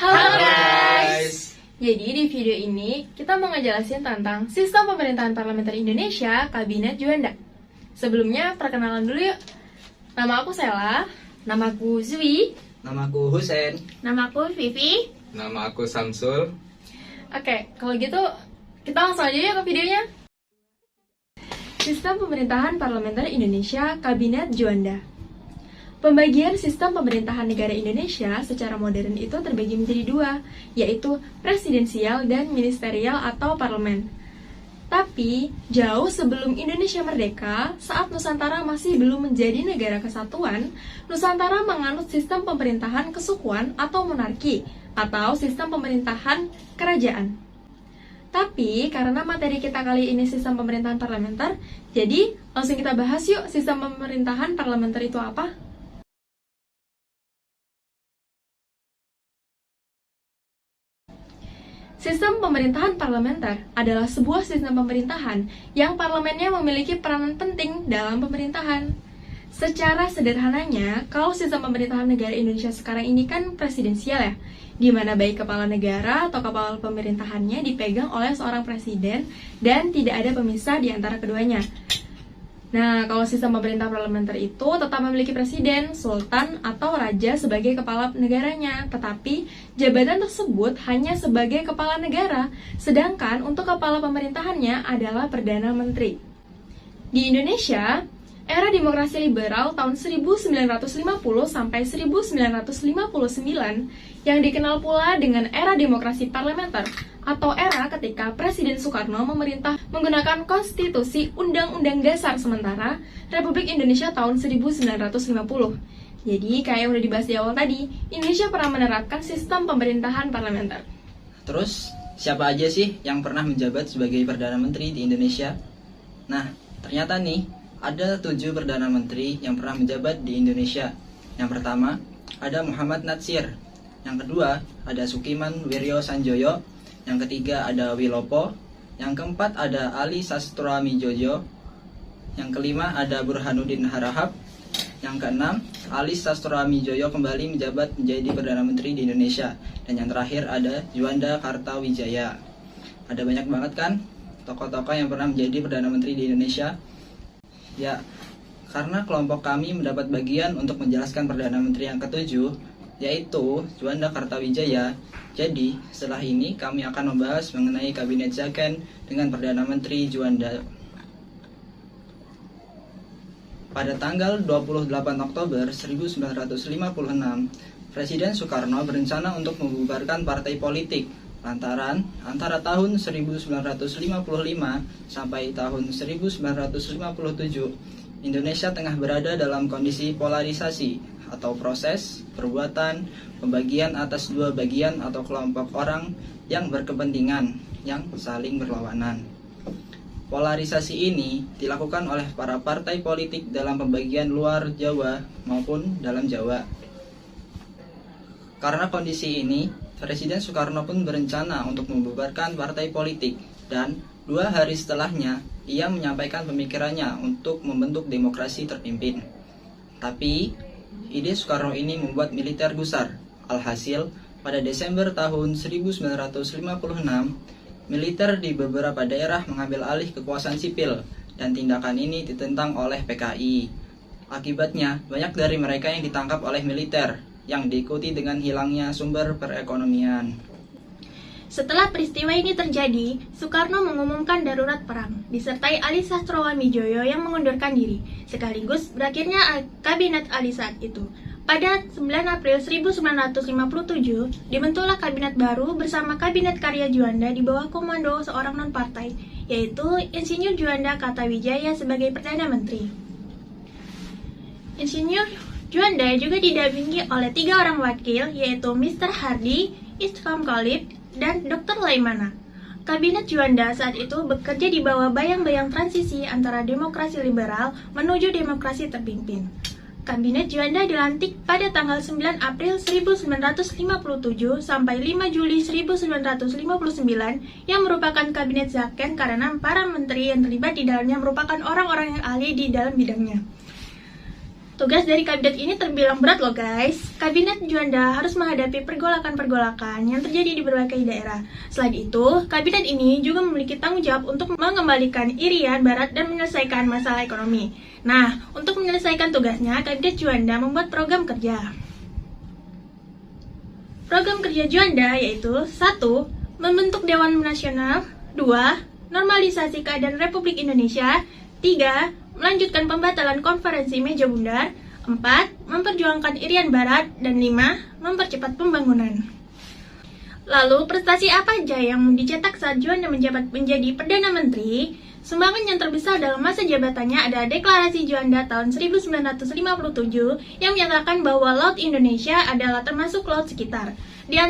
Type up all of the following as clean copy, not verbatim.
Halo guys! Jadi di video ini kita mau ngejelasin tentang sistem pemerintahan parlementer Indonesia Kabinet Juanda. Sebelumnya perkenalan dulu yuk. Nama aku Sela, namaku Zwi, Namaku Husen. Namaku Vivi. Nama aku Samsul. Oke, kalau gitu kita langsung aja yuk ke videonya. Sistem pemerintahan parlementer Indonesia Kabinet Juanda. Pembagian sistem pemerintahan negara Indonesia secara modern itu terbagi menjadi dua, yaitu presidensial dan ministerial atau parlemen. Tapi, jauh sebelum Indonesia merdeka, saat Nusantara masih belum menjadi negara kesatuan, Nusantara menganut sistem pemerintahan kesukuan atau monarki, atau sistem pemerintahan kerajaan. Tapi, karena materi kita kali ini sistem pemerintahan parlementer, jadi langsung kita bahas yuk sistem pemerintahan parlementer itu apa? Sistem pemerintahan parlementer adalah sebuah sistem pemerintahan yang parlemennya memiliki peranan penting dalam pemerintahan. Secara sederhananya, kalau sistem pemerintahan negara Indonesia sekarang ini kan presidensial ya, di mana baik kepala negara atau kepala pemerintahannya dipegang oleh seorang presiden dan tidak ada pemisah di antara keduanya. Nah, kalau sistem pemerintah parlementer itu tetap memiliki presiden, sultan, atau raja sebagai kepala negaranya. Tetapi, jabatan tersebut hanya sebagai kepala negara, sedangkan untuk kepala pemerintahannya adalah Perdana Menteri. Di Indonesia, era demokrasi liberal tahun 1950 sampai 1959 yang dikenal pula dengan era demokrasi parlementer atau era ketika Presiden Soekarno memerintah menggunakan konstitusi Undang-Undang Dasar Sementara Republik Indonesia tahun 1950. Jadi kayak udah dibahas di awal tadi, Indonesia pernah menerapkan sistem pemerintahan parlementer. Terus, siapa aja sih yang pernah menjabat sebagai Perdana Menteri di Indonesia? Nah, ternyata nih, ada 7 Perdana Menteri yang pernah menjabat di Indonesia. Yang pertama, ada Muhammad Natsir. Yang kedua, ada Sukiman Wiryo Sanjoyo. Yang ketiga, ada Wilopo. Yang keempat, ada Ali Sastroamidjojo. Yang kelima, ada Burhanuddin Harahap. Yang keenam, Ali Sastroamidjojo kembali menjabat menjadi Perdana Menteri di Indonesia. Dan yang terakhir, ada Juanda Kartawijaya. Ada banyak banget kan tokoh-tokoh yang pernah menjadi Perdana Menteri di Indonesia? Ya, karena kelompok kami mendapat bagian untuk menjelaskan Perdana Menteri yang ketujuh, yaitu Juanda Kartawijaya. Jadi, setelah ini kami akan membahas mengenai Kabinet Second dengan Perdana Menteri Juanda. Pada tanggal 28 Oktober 1956, Presiden Soekarno berencana untuk membubarkan partai politik lantaran antara tahun 1955 sampai tahun 1957 Indonesia tengah berada dalam kondisi polarisasi atau proses perbuatan pembagian atas dua bagian atau kelompok orang yang berkepentingan yang saling berlawanan. Polarisasi ini dilakukan oleh para partai politik dalam pembagian luar Jawa maupun dalam Jawa. Karena kondisi ini, Presiden Soekarno pun berencana untuk membubarkan partai politik dan 2 hari setelahnya ia menyampaikan pemikirannya untuk membentuk demokrasi terpimpin. Tapi, ide Soekarno ini membuat militer gusar. Alhasil, pada Desember tahun 1956, militer di beberapa daerah mengambil alih kekuasaan sipil dan tindakan ini ditentang oleh PKI. Akibatnya, banyak dari mereka yang ditangkap oleh militer yang diikuti dengan hilangnya sumber perekonomian. Setelah peristiwa ini terjadi, Soekarno mengumumkan darurat perang, disertai Ali Sastroamidjojo yang mengundurkan diri, sekaligus berakhirnya Kabinet Ali saat itu. Pada 9 April 1957, dibentuklah kabinet baru bersama Kabinet Karya Juanda di bawah komando seorang non-partai, yaitu Insinyur Juanda Kartawijaya sebagai Perdana Menteri. Insinyur Juanda juga didampingi oleh 3 orang wakil, yaitu Mr. Hardy, Isfam Khalid, dan Dr. Laimana. Kabinet Juanda saat itu bekerja di bawah bayang-bayang transisi antara demokrasi liberal menuju demokrasi terpimpin. Kabinet Juanda dilantik pada tanggal 9 April 1957 sampai 5 Juli 1959 yang merupakan kabinet second karena para menteri yang terlibat di dalamnya merupakan orang-orang yang ahli di dalam bidangnya. Tugas dari kabinet ini terbilang berat loh guys. Kabinet Juanda harus menghadapi pergolakan-pergolakan yang terjadi di berbagai daerah. Selain itu, kabinet ini juga memiliki tanggung jawab untuk mengembalikan Irian Barat dan menyelesaikan masalah ekonomi. Nah, untuk menyelesaikan tugasnya, kabinet Juanda membuat program kerja. Program kerja Juanda yaitu 1. Membentuk Dewan Nasional. 2. Normalisasi keadaan Republik Indonesia. 3. Melanjutkan pembatalan konferensi meja bundar. 4. Memperjuangkan Irian Barat. Dan 5. Mempercepat pembangunan. Lalu, prestasi apa aja yang dicetak saat Juanda menjabat menjadi Perdana Menteri? Sumbangan yang terbesar dalam masa jabatannya adalah Deklarasi Juanda tahun 1957 yang menyatakan bahwa Laut Indonesia adalah termasuk laut sekitar. Di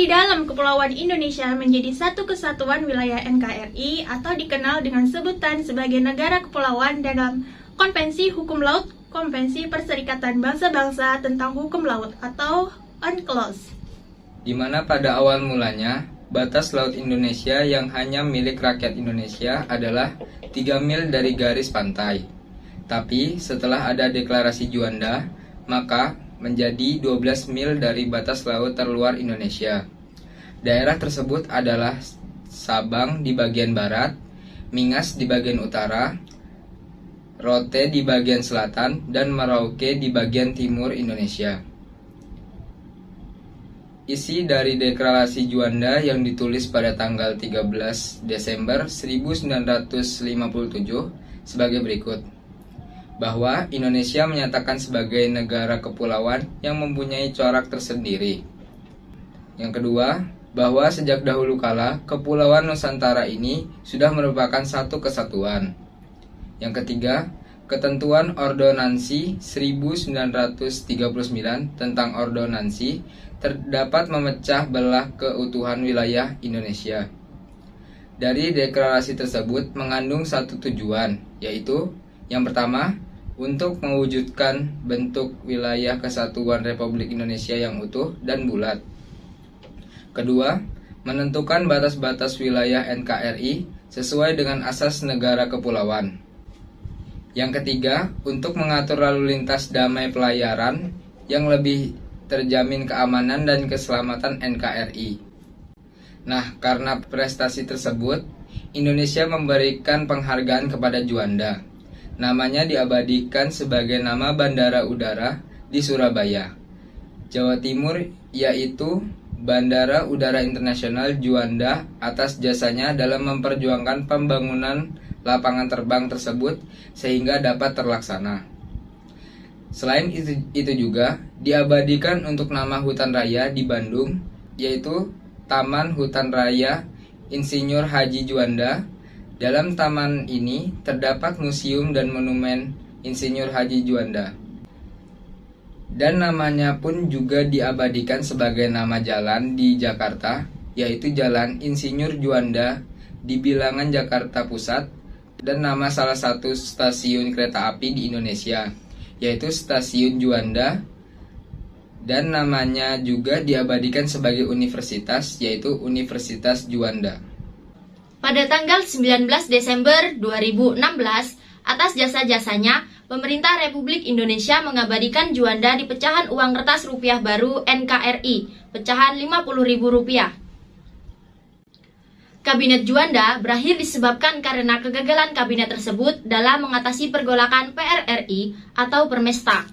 dalam Kepulauan Indonesia menjadi satu kesatuan wilayah NKRI atau dikenal dengan sebutan sebagai negara kepulauan dalam Konvensi Hukum Laut, Konvensi Perserikatan Bangsa-Bangsa tentang Hukum Laut atau UNCLOS. Di mana pada awal mulanya, batas laut Indonesia yang hanya milik rakyat Indonesia adalah 3 mil dari garis pantai. Tapi setelah ada deklarasi Juanda, maka menjadi 12 mil dari batas laut terluar Indonesia. Daerah tersebut adalah Sabang di bagian barat, Mingas di bagian utara, Rote di bagian selatan, dan Merauke di bagian timur Indonesia. Isi dari Deklarasi Juanda yang ditulis pada tanggal 13 Desember 1957 sebagai berikut. Bahwa Indonesia menyatakan sebagai negara kepulauan yang mempunyai corak tersendiri. Yang kedua, bahwa sejak dahulu kala Kepulauan Nusantara ini sudah merupakan satu kesatuan. Yang ketiga, Ketentuan Ordonansi 1939 tentang ordonansi terdapat memecah belah keutuhan wilayah Indonesia. Dari deklarasi tersebut mengandung satu tujuan, yaitu yang pertama, untuk mewujudkan bentuk wilayah kesatuan Republik Indonesia yang utuh dan bulat. Kedua, menentukan batas-batas wilayah NKRI sesuai dengan asas negara kepulauan. Yang ketiga, untuk mengatur lalu lintas damai pelayaran yang lebih terjamin keamanan dan keselamatan NKRI. Nah, karena prestasi tersebut, Indonesia memberikan penghargaan kepada Juanda. Namanya diabadikan sebagai nama Bandara Udara di Surabaya, Jawa Timur, yaitu Bandara Udara Internasional Juanda atas jasanya dalam memperjuangkan pembangunan lapangan terbang tersebut sehingga dapat terlaksana. Selain itu juga diabadikan untuk nama hutan raya di Bandung, yaitu Taman Hutan Raya Insinyur Haji Juanda. Dalam taman ini terdapat museum dan monumen Insinyur Haji Juanda. Dan namanya pun juga diabadikan sebagai nama jalan di Jakarta, yaitu Jalan Insinyur Juanda di Bilangan Jakarta Pusat, dan nama salah satu stasiun kereta api di Indonesia, yaitu Stasiun Juanda, dan namanya juga diabadikan sebagai universitas, yaitu Universitas Juanda. Pada tanggal 19 Desember 2016, atas jasa-jasanya, pemerintah Republik Indonesia mengabadikan Juanda di pecahan uang kertas rupiah baru NKRI, pecahan Rp50.000. Kabinet Juanda berakhir disebabkan karena kegagalan kabinet tersebut dalam mengatasi pergolakan PRRI atau Permesta,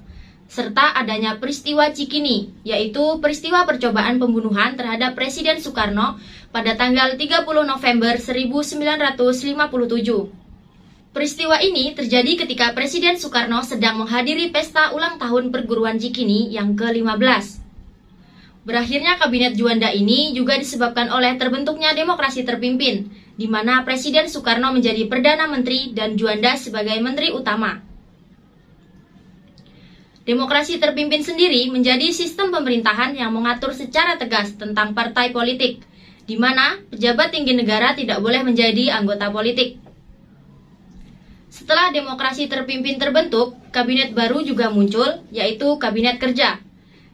serta adanya peristiwa Cikini, yaitu peristiwa percobaan pembunuhan terhadap Presiden Soekarno pada tanggal 30 November 1957. Peristiwa ini terjadi ketika Presiden Soekarno sedang menghadiri pesta ulang tahun perguruan Cikini yang ke-15. Berakhirnya kabinet Juanda ini juga disebabkan oleh terbentuknya demokrasi terpimpin, di mana Presiden Soekarno menjadi Perdana Menteri dan Juanda sebagai Menteri Utama. Demokrasi terpimpin sendiri menjadi sistem pemerintahan yang mengatur secara tegas tentang partai politik, di mana pejabat tinggi negara tidak boleh menjadi anggota politik. Setelah demokrasi terpimpin terbentuk, kabinet baru juga muncul, yaitu Kabinet Kerja.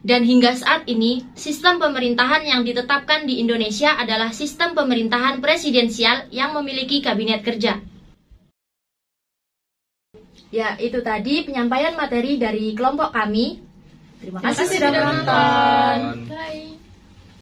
Dan hingga saat ini, sistem pemerintahan yang ditetapkan di Indonesia adalah sistem pemerintahan presidensial yang memiliki kabinet kerja. Ya, itu tadi penyampaian materi dari kelompok kami. Terima kasih kasih sudah sudah menonton. Bye.